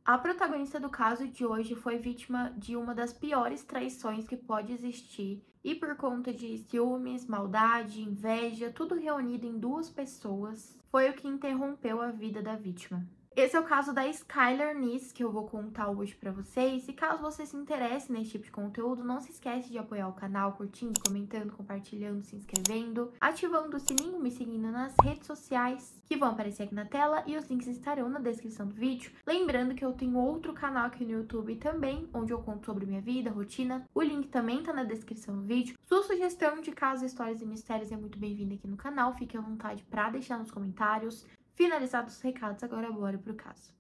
A protagonista do caso de hoje foi vítima de uma das piores traições que pode existir, e por conta de ciúmes, maldade, inveja, tudo reunido em duas pessoas, foi o que interrompeu a vida da vítima. Esse é o caso da Skylar Neese, que eu vou contar hoje pra vocês. E caso você se interesse nesse tipo de conteúdo, não se esquece de apoiar o canal, curtindo, comentando, compartilhando, se inscrevendo, ativando o sininho, me seguindo nas redes sociais, que vão aparecer aqui na tela, e os links estarão na descrição do vídeo. Lembrando que eu tenho outro canal aqui no YouTube também, onde eu conto sobre minha vida, rotina. O link também tá na descrição do vídeo. Sua sugestão de casos, histórias e mistérios é muito bem-vinda aqui no canal. Fique à vontade pra deixar nos comentários. Finalizados os recados, agora bora pro caso.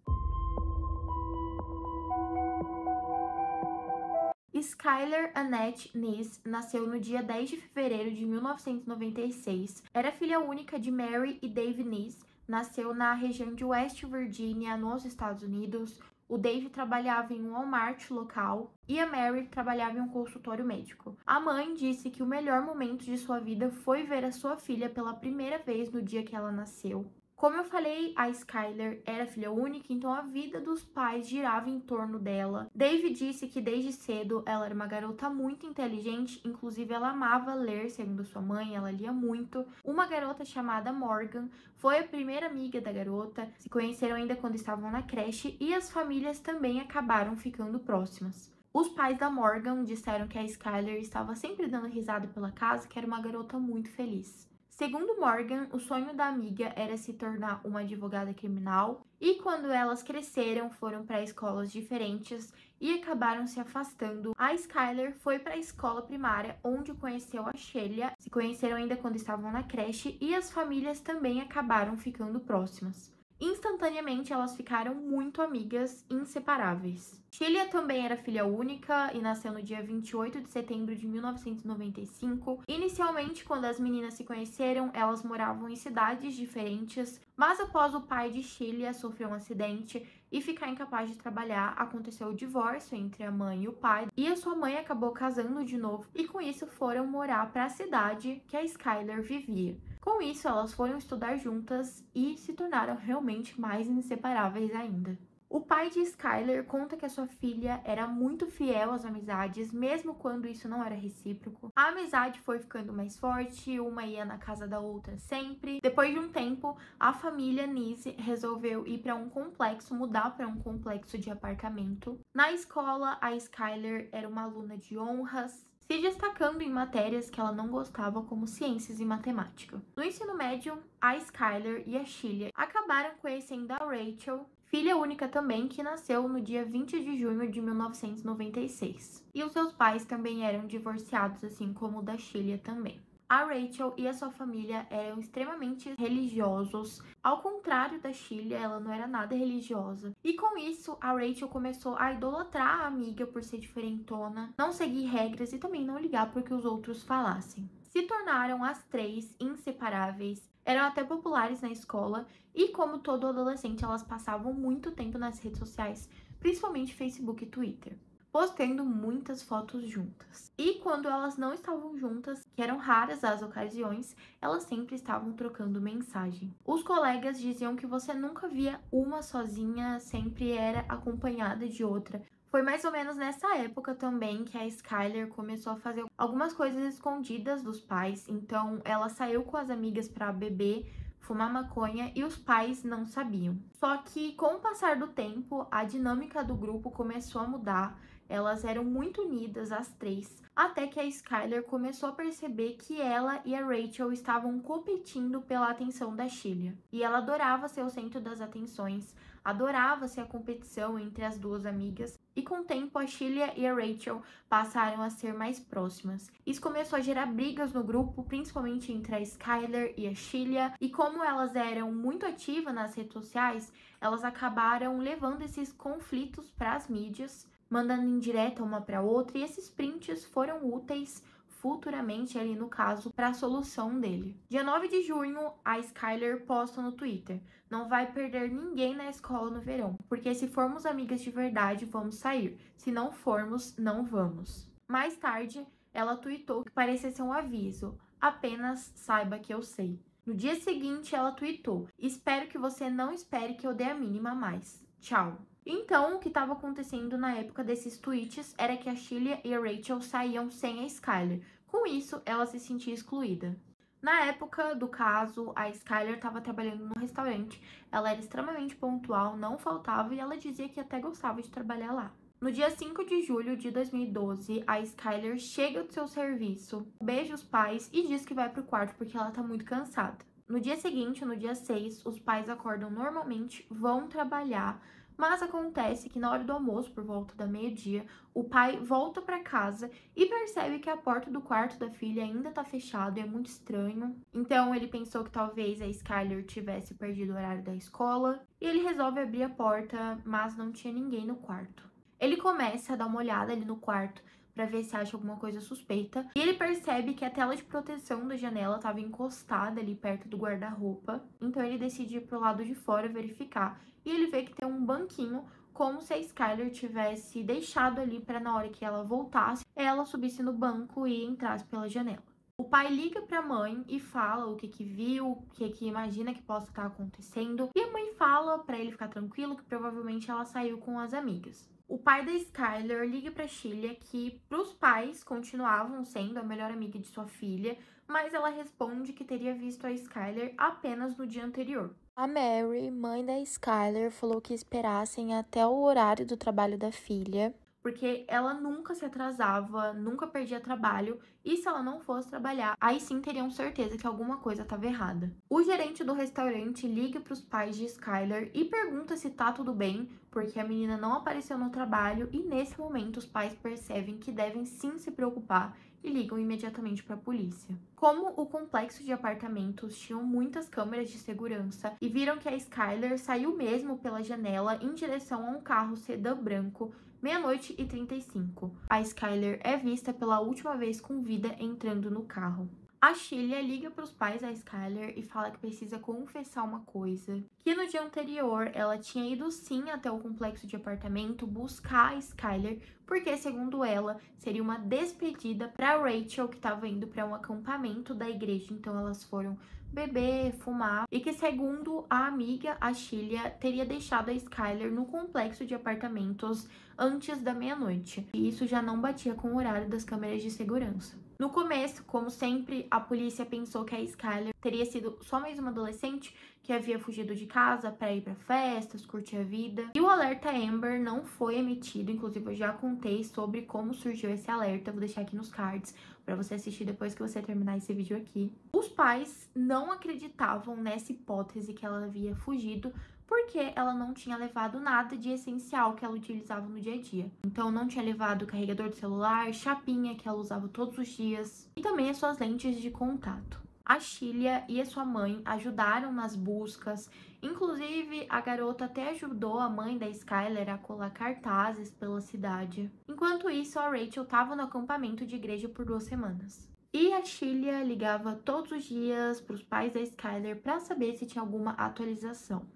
Skylar Annette Neese nasceu no dia 10 de fevereiro de 1996. Era filha única de Mary e Dave Neese. Nasceu na região de West Virginia, nos Estados Unidos. O Dave trabalhava em um Walmart local e a Mary trabalhava em um consultório médico. A mãe disse que o melhor momento de sua vida foi ver a sua filha pela primeira vez no dia que ela nasceu. Como eu falei, a Skylar era filha única, então a vida dos pais girava em torno dela. Dave disse que desde cedo ela era uma garota muito inteligente, inclusive ela amava ler, segundo sua mãe, ela lia muito. Uma garota chamada Morgan foi a primeira amiga da garota, se conheceram ainda quando estavam na creche e as famílias também acabaram ficando próximas. Os pais da Morgan disseram que a Skylar estava sempre dando risada pela casa, que era uma garota muito feliz. Segundo Morgan, o sonho da amiga era se tornar uma advogada criminal, e quando elas cresceram, foram para escolas diferentes e acabaram se afastando. A Skylar foi para a escola primária, onde conheceu a Shelia, se conheceram ainda quando estavam na creche, e as famílias também acabaram ficando próximas. Instantaneamente, elas ficaram muito amigas, inseparáveis. Shelia também era filha única e nasceu no dia 28 de setembro de 1995. Inicialmente, quando as meninas se conheceram, elas moravam em cidades diferentes, mas após o pai de Shelia sofrer um acidente e ficar incapaz de trabalhar, aconteceu o divórcio entre a mãe e o pai, e a sua mãe acabou casando de novo, e com isso foram morar para a cidade que a Skylar vivia. Com isso, elas foram estudar juntas e se tornaram realmente mais inseparáveis ainda. O pai de Skylar conta que a sua filha era muito fiel às amizades, mesmo quando isso não era recíproco. A amizade foi ficando mais forte, uma ia na casa da outra sempre. Depois de um tempo, a família Neese resolveu ir para um complexo, mudar para um complexo de apartamento. Na escola, a Skylar era uma aluna de honras, se destacando em matérias que ela não gostava, como ciências e matemática. No ensino médio, a Skylar e a Shelia acabaram conhecendo a Rachel, filha única também, que nasceu no dia 20 de junho de 1996. E os seus pais também eram divorciados, assim como o da Shelia também. A Rachel e a sua família eram extremamente religiosos. Ao contrário da Shelia, ela não era nada religiosa. E com isso, a Rachel começou a idolatrar a amiga por ser diferentona, não seguir regras e também não ligar para o que os outros falassem. Se tornaram as três inseparáveis, eram até populares na escola e, como todo adolescente, elas passavam muito tempo nas redes sociais, principalmente Facebook e Twitter, postando muitas fotos juntas. E quando elas não estavam juntas, que eram raras as ocasiões, elas sempre estavam trocando mensagem. Os colegas diziam que você nunca via uma sozinha, sempre era acompanhada de outra. Foi mais ou menos nessa época também que a Skylar começou a fazer algumas coisas escondidas dos pais. Então ela saiu com as amigas para beber, fumar maconha, e os pais não sabiam. Só que com o passar do tempo, a dinâmica do grupo começou a mudar. Elas eram muito unidas, as três, até que a Skylar começou a perceber que ela e a Rachel estavam competindo pela atenção da Shelia. E ela adorava ser o centro das atenções, adorava ser a competição entre as duas amigas. E com o tempo, a Shelia e a Rachel passaram a ser mais próximas. Isso começou a gerar brigas no grupo, principalmente entre a Skylar e a Shelia. E como elas eram muito ativas nas redes sociais, elas acabaram levando esses conflitos para as mídias, mandando indireta uma para outra, e esses prints foram úteis futuramente ali no caso para a solução dele. Dia 9 de junho, a Skylar posta no Twitter: "Não vai perder ninguém na escola no verão, porque se formos amigas de verdade, vamos sair. Se não formos, não vamos." Mais tarde, ela tweetou que parecia ser um aviso: "Apenas saiba que eu sei." No dia seguinte, ela tweetou: "Espero que você não espere que eu dê a mínima mais. Tchau." Então, o que estava acontecendo na época desses tweets era que a Sheila e a Rachel saíam sem a Skyler. Com isso, ela se sentia excluída. Na época do caso, a Skyler estava trabalhando no restaurante. Ela era extremamente pontual, não faltava e ela dizia que até gostava de trabalhar lá. No dia 5 de julho de 2012, a Skyler chega do seu serviço, beija os pais e diz que vai pro quarto porque ela tá muito cansada. No dia seguinte, no dia 6, os pais acordam normalmente, vão trabalhar, mas acontece que na hora do almoço, por volta da meio-dia, o pai volta para casa e percebe que a porta do quarto da filha ainda tá fechada e é muito estranho. Então ele pensou que talvez a Skyler tivesse perdido o horário da escola e ele resolve abrir a porta, mas não tinha ninguém no quarto. Ele começa a dar uma olhada ali no quarto para ver se acha alguma coisa suspeita. E ele percebe que a tela de proteção da janela estava encostada ali perto do guarda-roupa. Então ele decide ir pro lado de fora verificar. E ele vê que tem um banquinho, como se a Skyler tivesse deixado ali para na hora que ela voltasse, ela subisse no banco e entrasse pela janela. O pai liga para a mãe e fala o que viu, o que imagina que possa estar acontecendo. E a mãe fala para ele ficar tranquilo que provavelmente ela saiu com as amigas. O pai da Skyler liga para Sheila que para os pais continuavam sendo a melhor amiga de sua filha, mas ela responde que teria visto a Skyler apenas no dia anterior. A Mary, mãe da Skyler, falou que esperassem até o horário do trabalho da filha, porque ela nunca se atrasava, nunca perdia trabalho, e se ela não fosse trabalhar, aí sim teriam certeza que alguma coisa estava errada. O gerente do restaurante liga para os pais de Skyler e pergunta se tá tudo bem, porque a menina não apareceu no trabalho, e nesse momento os pais percebem que devem sim se preocupar e ligam imediatamente para a polícia. Como o complexo de apartamentos tinha muitas câmeras de segurança e viram que a Skyler saiu mesmo pela janela em direção a um carro sedã branco, 00:35. A Skyler é vista pela última vez com vida entrando no carro. A Sheila liga para os pais da Skyler e fala que precisa confessar uma coisa. Que no dia anterior ela tinha ido sim até o complexo de apartamento buscar a Skyler, porque segundo ela seria uma despedida para Rachel que estava indo para um acampamento da igreja. Então elas foram beber, fumar, e que segundo a amiga, a Sheila teria deixado a Skyler no complexo de apartamentos antes da meia-noite. E isso já não batia com o horário das câmeras de segurança. No começo, como sempre, a polícia pensou que a Skyler teria sido só mais uma adolescente que havia fugido de casa para ir para festas, curtir a vida. E o alerta Amber não foi emitido, inclusive eu já contei sobre como surgiu esse alerta, vou deixar aqui nos cards para você assistir depois que você terminar esse vídeo aqui. Os pais não acreditavam nessa hipótese que ela havia fugido, porque ela não tinha levado nada de essencial que ela utilizava no dia a dia. Então não tinha levado carregador de celular, chapinha que ela usava todos os dias e também as suas lentes de contato. A Sheila e a sua mãe ajudaram nas buscas, inclusive a garota até ajudou a mãe da Skyler a colar cartazes pela cidade. Enquanto isso, a Rachel estava no acampamento de igreja por 2 semanas. E a Sheila ligava todos os dias para os pais da Skyler para saber se tinha alguma atualização.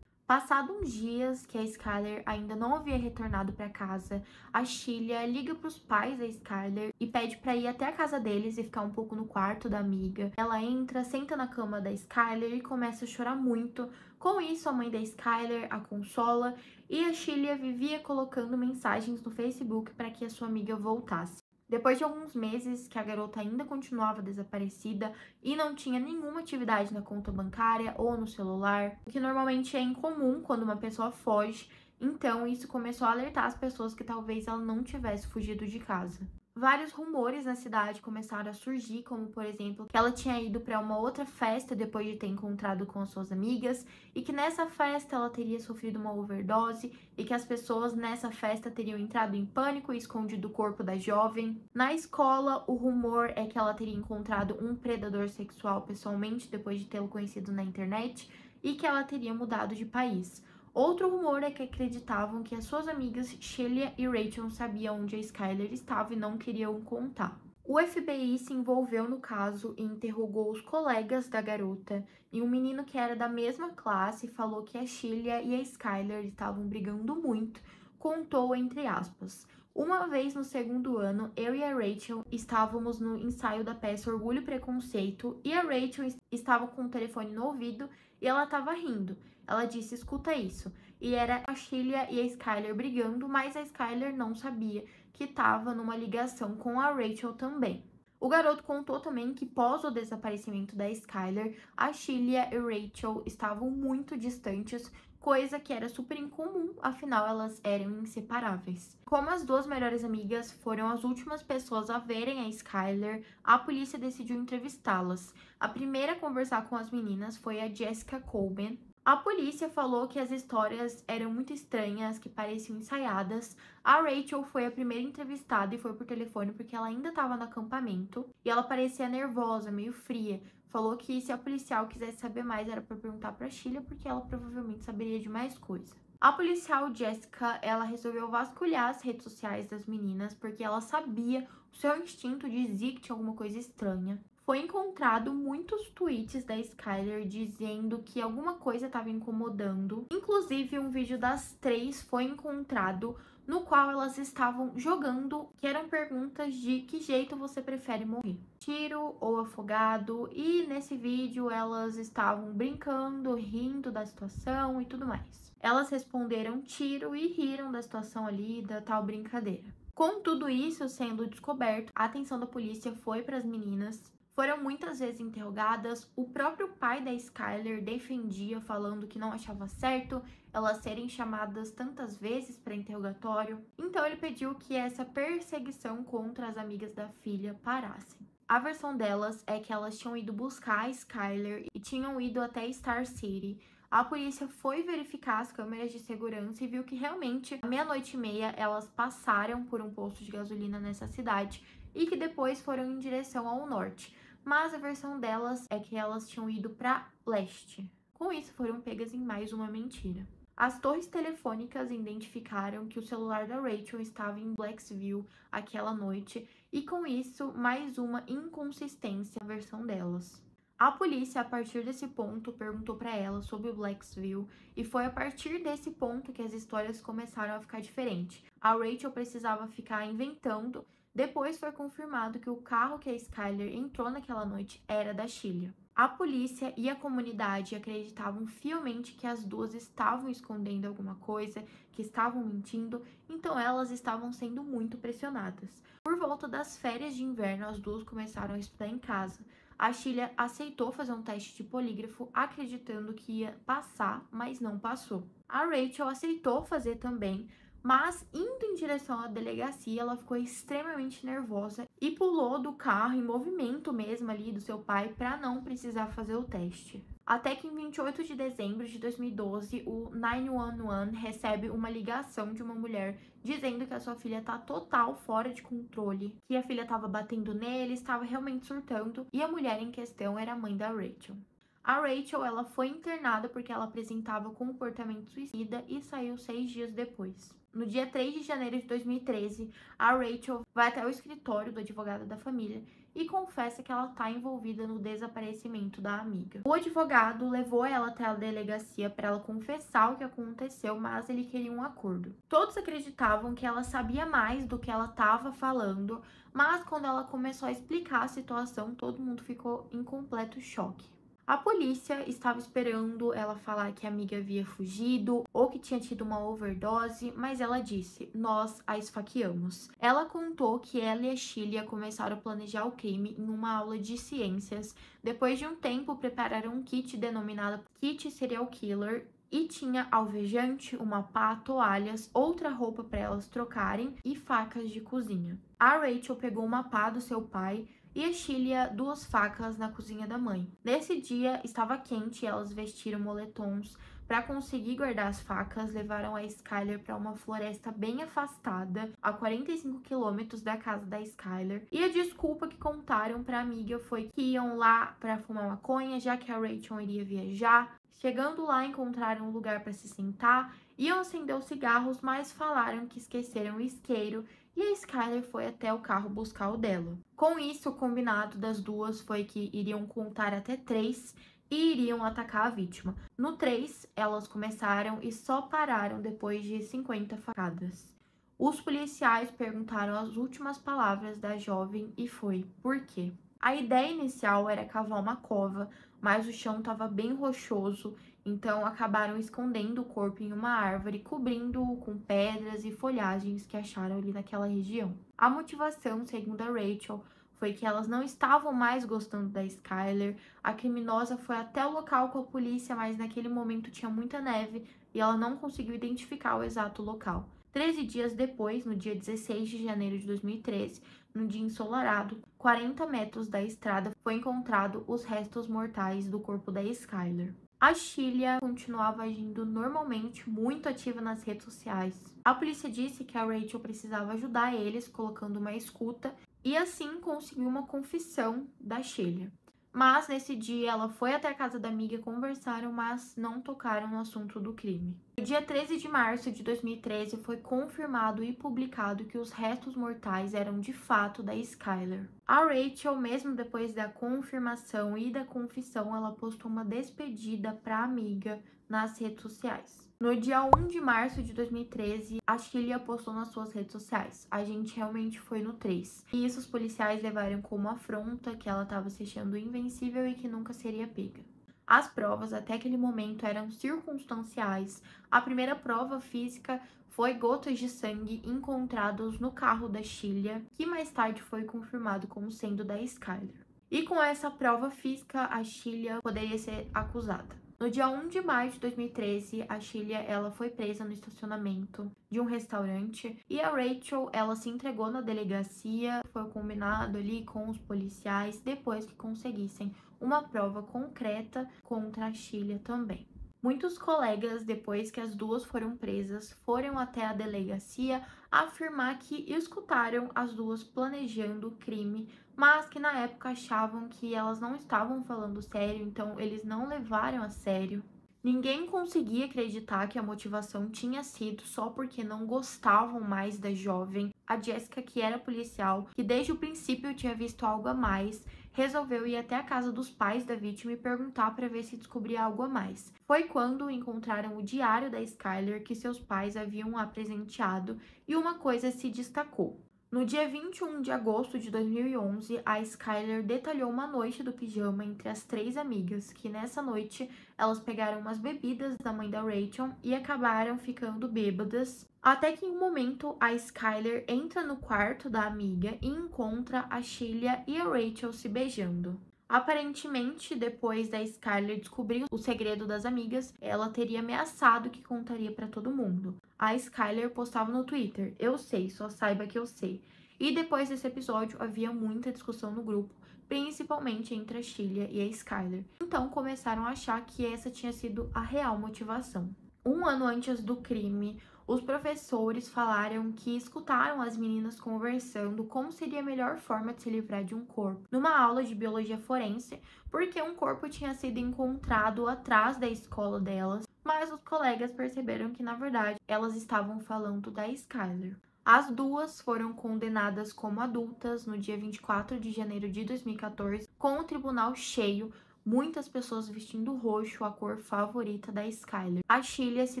Passado uns dias que a Skyler ainda não havia retornado para casa, a Sheila liga para os pais da Skyler e pede para ir até a casa deles e ficar um pouco no quarto da amiga. Ela entra, senta na cama da Skyler e começa a chorar muito. Com isso, a mãe da Skyler a consola e a Sheila vivia colocando mensagens no Facebook para que a sua amiga voltasse. Depois de alguns meses que a garota ainda continuava desaparecida e não tinha nenhuma atividade na conta bancária ou no celular, o que normalmente é incomum quando uma pessoa foge, então isso começou a alertar as pessoas que talvez ela não tivesse fugido de casa. Vários rumores na cidade começaram a surgir, como por exemplo, que ela tinha ido para uma outra festa depois de ter encontrado com as suas amigas e que nessa festa ela teria sofrido uma overdose e que as pessoas nessa festa teriam entrado em pânico e escondido o corpo da jovem. Na escola, o rumor é que ela teria encontrado um predador sexual pessoalmente depois de tê-lo conhecido na internet e que ela teria mudado de país. Outro rumor é que acreditavam que as suas amigas Sheila e Rachel sabiam onde a Skyler estava e não queriam contar. O FBI se envolveu no caso e interrogou os colegas da garota, e um menino que era da mesma classe falou que a Sheila e a Skyler estavam brigando muito, contou entre aspas. Uma vez no 2º ano, eu e a Rachel estávamos no ensaio da peça Orgulho e Preconceito e a Rachel estava com o telefone no ouvido e ela estava rindo. Ela disse, escuta isso. e era a Sheila e a Skyler brigando, mas a Skyler não sabia que estava numa ligação com a Rachel também. O garoto contou também que pós o desaparecimento da Skyler, a Sheila e Rachel estavam muito distantes, coisa que era super incomum, afinal elas eram inseparáveis. Como as duas melhores amigas foram as últimas pessoas a verem a Skyler, a polícia decidiu entrevistá-las. A primeira a conversar com as meninas foi a Jessica Coben. A polícia falou que as histórias eram muito estranhas, que pareciam ensaiadas. A Rachel foi a primeira entrevistada e foi por telefone porque ela ainda estava no acampamento e ela parecia nervosa, meio fria. Falou que se a policial quisesse saber mais era para perguntar para Sheila porque ela provavelmente saberia de mais coisa. A policial Jessica, ela resolveu vasculhar as redes sociais das meninas porque ela sabia, o seu instinto dizia que tinha alguma coisa estranha. Foi encontrado muitos tweets da Skyler dizendo que alguma coisa estava incomodando. Inclusive, um vídeo das três foi encontrado no qual elas estavam jogando, que eram perguntas de que jeito você prefere morrer, tiro ou afogado, e nesse vídeo elas estavam brincando, rindo da situação e tudo mais. Elas responderam tiro e riram da situação ali, da tal brincadeira. Com tudo isso sendo descoberto, a atenção da polícia foi para as meninas. Foram muitas vezes interrogadas, o próprio pai da Skyler defendia, falando que não achava certo elas serem chamadas tantas vezes para interrogatório. Então ele pediu que essa perseguição contra as amigas da filha parassem. A versão delas é que elas tinham ido buscar a Skyler e tinham ido até Star City. A polícia foi verificar as câmeras de segurança e viu que realmente, à 00:30, elas passaram por um posto de gasolina nessa cidade e que depois foram em direção ao norte. Mas a versão delas é que elas tinham ido para leste. Com isso, foram pegas em mais uma mentira. As torres telefônicas identificaram que o celular da Rachel estava em Blacksville aquela noite e, com isso, mais uma inconsistência na versão delas. A polícia, a partir desse ponto, perguntou para ela sobre o Blacksville e foi a partir desse ponto que as histórias começaram a ficar diferentes. A Rachel precisava ficar inventando. Depois foi confirmado que o carro que a Skyler entrou naquela noite era da Sheila. A polícia e a comunidade acreditavam fielmente que as duas estavam escondendo alguma coisa, que estavam mentindo, então elas estavam sendo muito pressionadas. Por volta das férias de inverno, as duas começaram a estudar em casa. A Sheila aceitou fazer um teste de polígrafo, acreditando que ia passar, mas não passou. A Rachel aceitou fazer também, mas indo em direção à delegacia, ela ficou extremamente nervosa e pulou do carro em movimento mesmo ali do seu pai para não precisar fazer o teste. Até que em 28 de dezembro de 2012, o 911 recebe uma ligação de uma mulher dizendo que a sua filha tá total fora de controle, que a filha estava batendo nele, estava realmente surtando, e a mulher em questão era a mãe da Rachel. A Rachel, ela foi internada porque ela apresentava comportamento suicida e saiu 6 dias depois. No dia 3 de janeiro de 2013, a Rachel vai até o escritório do advogado da família e confessa que ela está envolvida no desaparecimento da amiga. O advogado levou ela até a delegacia para ela confessar o que aconteceu, mas ele queria um acordo. Todos acreditavam que ela sabia mais do que ela estava falando, mas quando ela começou a explicar a situação, todo mundo ficou em completo choque. A polícia estava esperando ela falar que a amiga havia fugido ou que tinha tido uma overdose, mas ela disse: "Nós a esfaqueamos". Ela contou que ela e a Sheila começaram a planejar o crime em uma aula de ciências. Depois de um tempo, prepararam um kit denominado Kit Serial Killer e tinha alvejante, uma pá, toalhas, outra roupa para elas trocarem e facas de cozinha. A Rachel pegou uma pá do seu pai e a Sheila 2 facas na cozinha da mãe. Nesse dia estava quente e elas vestiram moletons para conseguir guardar as facas. Levaram a Skyler para uma floresta bem afastada, a 45 quilômetros da casa da Skyler. E a desculpa que contaram para a amiga foi que iam lá para fumar maconha, já que a Rachel iria viajar. Chegando lá, encontraram um lugar para se sentar, iam acender os cigarros, mas falaram que esqueceram o isqueiro e a Skyler foi até o carro buscar o dela. Com isso, o combinado das duas foi que iriam contar até 3 e iriam atacar a vítima. No 3, elas começaram e só pararam depois de 50 facadas. Os policiais perguntaram as últimas palavras da jovem e foi: por quê? A ideia inicial era cavar uma cova, mas o chão estava bem rochoso Então acabaram escondendo o corpo em uma árvore, cobrindo-o com pedras e folhagens que acharam ali naquela região. A motivação, segundo a Rachel, foi que elas não estavam mais gostando da Skyler. A criminosa foi até o local com a polícia, mas naquele momento tinha muita neve e ela não conseguiu identificar o exato local. 13 dias depois, no dia 16 de janeiro de 2013, num dia ensolarado, 40 metros da estrada, foi encontrado os restos mortais do corpo da Skyler. A Sheila continuava agindo normalmente, muito ativa nas redes sociais. A polícia disse que a Rachel precisava ajudar eles, colocando uma escuta, e assim conseguiu uma confissão da Sheila. Mas nesse dia ela foi até a casa da amiga, conversaram, mas não tocaram no assunto do crime. No dia 13 de março de 2013 foi confirmado e publicado que os restos mortais eram de fato da Skyler. A Rachel, mesmo depois da confirmação e da confissão, ela postou uma despedida para a amiga nas redes sociais. No dia 1 de março de 2013, a Sheila postou nas suas redes sociais: a gente realmente foi no 3. E isso os policiais levaram como afronta, que ela estava se achando invencível e que nunca seria pega. As provas até aquele momento eram circunstanciais. A primeira prova física foi gotas de sangue encontrados no carro da Sheila, que mais tarde foi confirmado como sendo da Skyler. E com essa prova física, a Sheila poderia ser acusada. No dia 1 de maio de 2013, a Sheila ela foi presa no estacionamento de um restaurante e a Rachel ela se entregou na delegacia. Foi combinado ali com os policiais depois que conseguissem uma prova concreta contra a Sheila também. Muitos colegas, depois que as duas foram presas, foram até a delegacia afirmar que escutaram as duas planejando o crime, mas que na época achavam que elas não estavam falando sério, então eles não levaram a sério. Ninguém conseguia acreditar que a motivação tinha sido só porque não gostavam mais da jovem. A Jessica, que era policial, que desde o princípio tinha visto algo a mais, resolveu ir até a casa dos pais da vítima e perguntar para ver se descobria algo a mais. Foi quando encontraram o diário da Skyler que seus pais haviam apresenteado e uma coisa se destacou. No dia 21 de agosto de 2011, a Skyler detalhou uma noite do pijama entre as 3 amigas, que nessa noite elas pegaram umas bebidas da mãe da Rachel e acabaram ficando bêbadas. Até que em um momento a Skyler entra no quarto da amiga e encontra a Sheila e a Rachel se beijando. Aparentemente, depois da Skyler descobrir o segredo das amigas, ela teria ameaçado que contaria para todo mundo. A Skyler postava no Twitter: "Eu sei, só saiba que eu sei". E depois desse episódio havia muita discussão no grupo, principalmente entre a Sheila e a Skyler. Então começaram a achar que essa tinha sido a real motivação. Um ano antes do crime, os professores falaram que escutaram as meninas conversando como seria a melhor forma de se livrar de um corpo, numa aula de biologia forense, porque um corpo tinha sido encontrado atrás da escola delas, mas os colegas perceberam que, na verdade, elas estavam falando da Skyler. As duas foram condenadas como adultas no dia 24 de janeiro de 2014, com o tribunal cheio, muitas pessoas vestindo roxo, a cor favorita da Skyler. A Sheila se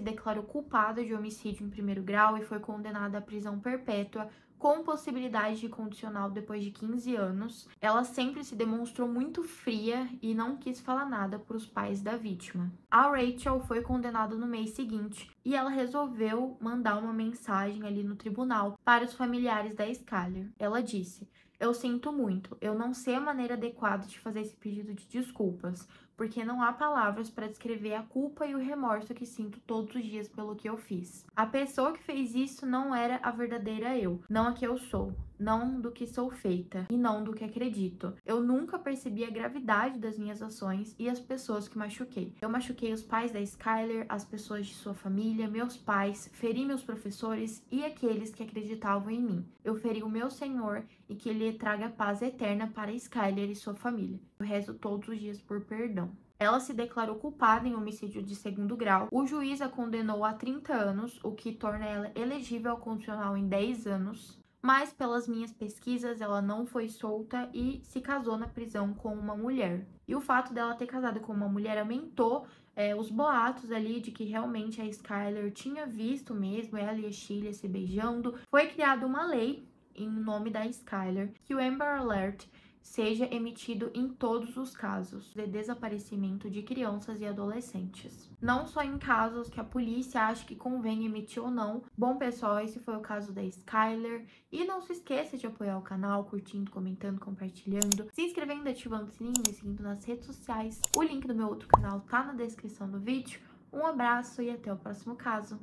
declarou culpada de homicídio em primeiro grau e foi condenada à prisão perpétua, com possibilidade de condicional depois de 15 anos. Ela sempre se demonstrou muito fria e não quis falar nada para os pais da vítima. A Rachel foi condenada no mês seguinte e ela resolveu mandar uma mensagem ali no tribunal para os familiares da Skyler. Ela disse: "Eu sinto muito, eu não sei a maneira adequada de fazer esse pedido de desculpas, porque não há palavras para descrever a culpa e o remorso que sinto todos os dias pelo que eu fiz. A pessoa que fez isso não era a verdadeira eu, não a que eu sou, não do que sou feita e não do que acredito. Eu nunca percebi a gravidade das minhas ações e as pessoas que machuquei. Eu machuquei os pais da Skyler, as pessoas de sua família, meus pais, feri meus professores e aqueles que acreditavam em mim. Eu feri o meu Senhor e que Ele traga paz eterna para Skyler e sua família. Eu rezo todos os dias por perdão." Ela se declarou culpada em homicídio de segundo grau. O juiz a condenou a 30 anos, o que torna ela elegível ao condicional em 10 anos. Mas, pelas minhas pesquisas, ela não foi solta e se casou na prisão com uma mulher. E o fato dela ter casado com uma mulher aumentou os boatos ali de que realmente a Skyler tinha visto mesmo ela e a Sheila se beijando. Foi criada uma lei em nome da Skyler, que o Amber Alert, seja emitido em todos os casos de desaparecimento de crianças e adolescentes. Não só em casos que a polícia acha que convém emitir ou não. Bom, pessoal, esse foi o caso da Skyler. E não se esqueça de apoiar o canal, curtindo, comentando, compartilhando, se inscrevendo, ativando o sininho e seguindo nas redes sociais. O link do meu outro canal tá na descrição do vídeo. Um abraço e até o próximo caso.